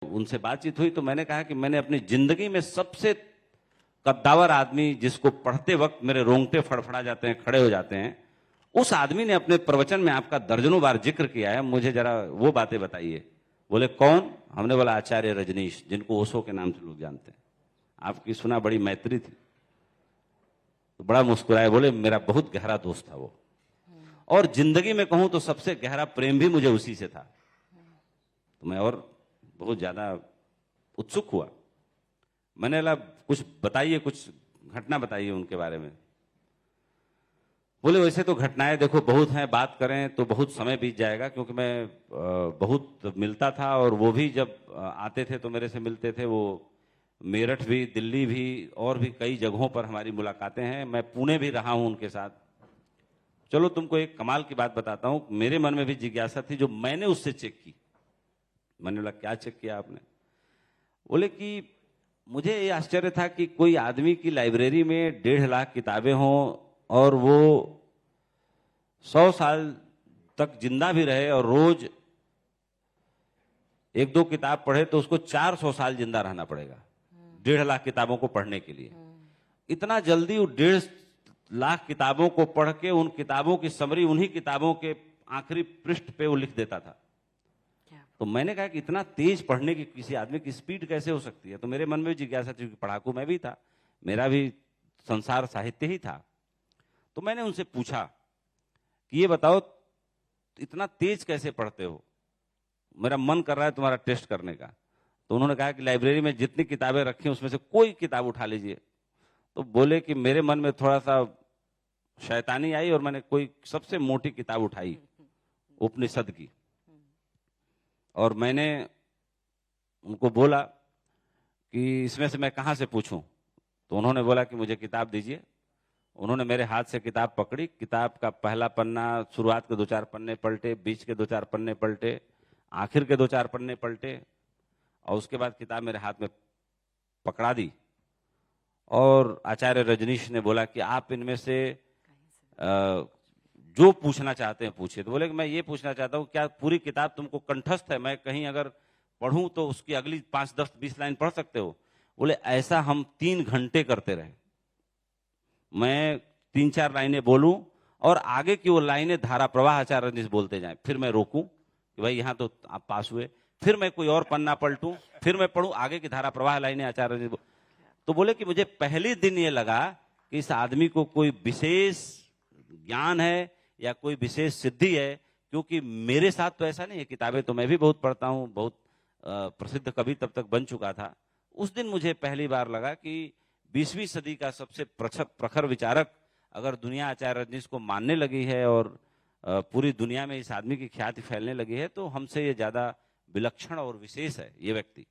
उनसे बातचीत हुई तो मैंने कहा कि मैंने अपनी जिंदगी में सबसे कद्दावर आदमी, जिसको पढ़ते वक्त मेरे रोंगटे फड़फड़ा जाते हैं, खड़े हो जाते हैं, उस आदमी ने अपने प्रवचन में आपका दर्जनों बार जिक्र किया है, मुझे जरा वो बातें बताइए। बोले कौन? हमने बोला आचार्य रजनीश, जिनको ओशो के नाम से लोग जानते हैं। आपकी सुना, बड़ी मैत्री थी। तो बड़ा मुस्कुराए, बोले मेरा बहुत गहरा दोस्त था वो, और जिंदगी में कहूं तो सबसे गहरा प्रेम भी मुझे उसी से था। तो मैं और बहुत ज्यादा उत्सुक हुआ। मैंने बोला कुछ बताइए, कुछ घटना बताइए उनके बारे में। बोले वैसे तो घटनाएं देखो बहुत हैं, बात करें तो बहुत समय बीत जाएगा, क्योंकि मैं बहुत मिलता था, और वो भी जब आते थे तो मेरे से मिलते थे। वो मेरठ भी, दिल्ली भी, और भी कई जगहों पर हमारी मुलाकातें हैं। मैं पुणे भी रहा हूं उनके साथ। चलो तुमको एक कमाल की बात बताता हूं, मेरे मन में भी जिज्ञासा थी जो मैंने उससे चेक की। मैंने बोला क्या चेक किया आपने? बोले कि मुझे ये आश्चर्य था कि कोई आदमी की लाइब्रेरी में 1.5 लाख किताबें हों और वो 100 साल तक जिंदा भी रहे, और रोज 1-2 किताब पढ़े तो उसको 400 साल जिंदा रहना पड़ेगा 1.5 लाख किताबों को पढ़ने के लिए। इतना जल्दी वो 1.5 लाख किताबों को पढ़ के उन किताबों की समरी उन्हीं किताबों के आखिरी पृष्ठ पे वो लिख देता था। तो मैंने कहा कि इतना तेज पढ़ने की किसी आदमी की स्पीड कैसे हो सकती है? तो मेरे मन में जिज्ञासा थी, पढ़ाकू मैं भी था, मेरा भी संसार साहित्य ही था। तो मैंने उनसे पूछा कि ये बताओ इतना तेज कैसे पढ़ते हो, मेरा मन कर रहा है तुम्हारा टेस्ट करने का। तो उन्होंने कहा कि लाइब्रेरी में जितनी किताबें रखी हैं उसमें से कोई किताब उठा लीजिए। तो बोले कि मेरे मन में थोड़ा सा शैतानी आई और मैंने कोई सबसे मोटी किताब उठाई उपनिषद की, और मैंने उनको बोला कि इसमें से मैं कहां से पूछूं? तो उन्होंने बोला कि मुझे किताब दीजिए। उन्होंने मेरे हाथ से किताब पकड़ी, किताब का पहला पन्ना, शुरुआत के 2-4 पन्ने पलटे, बीच के 2-4 पन्ने पलटे, आखिर के 2-4 पन्ने पलटे, और उसके बाद किताब मेरे हाथ में पकड़ा दी। और आचार्य रजनीश ने बोला कि आप इनमें से जो पूछना चाहते हैं पूछिए। तो बोले कि मैं ये पूछना चाहता हूँ, क्या पूरी किताब तुमको कंठस्थ है? मैं कहीं अगर पढ़ूं तो उसकी अगली 5, 10, 20 लाइन पढ़ सकते हो? बोले ऐसा हम 3 घंटे करते रहे। मैं 3-4 लाइनें बोलूं और आगे की वो लाइनें धारा प्रवाह आचार्य रजनीश बोलते जाएं, फिर मैं रोकूं कि भाई यहां तो आप पास हुए, फिर मैं कोई और पन्ना पलटूं, फिर मैं पढ़ूं आगे की धारा प्रवाह लाइनें आचार्य रजनीश। तो बोले कि मुझे पहले दिन ये लगा कि इस आदमी को कोई विशेष ज्ञान है या कोई विशेष सिद्धि है, क्योंकि मेरे साथ तो ऐसा नहीं है। किताबें तो मैं भी बहुत पढ़ता हूं, बहुत प्रसिद्ध कवि तब तक बन चुका था। उस दिन मुझे पहली बार लगा कि 20वीं सदी का सबसे प्रखर विचारक अगर दुनिया आचार्य रजनीश को मानने लगी है और पूरी दुनिया में इस आदमी की ख्याति फैलने लगी है, तो हमसे ये ज्यादा विलक्षण और विशेष है ये व्यक्ति।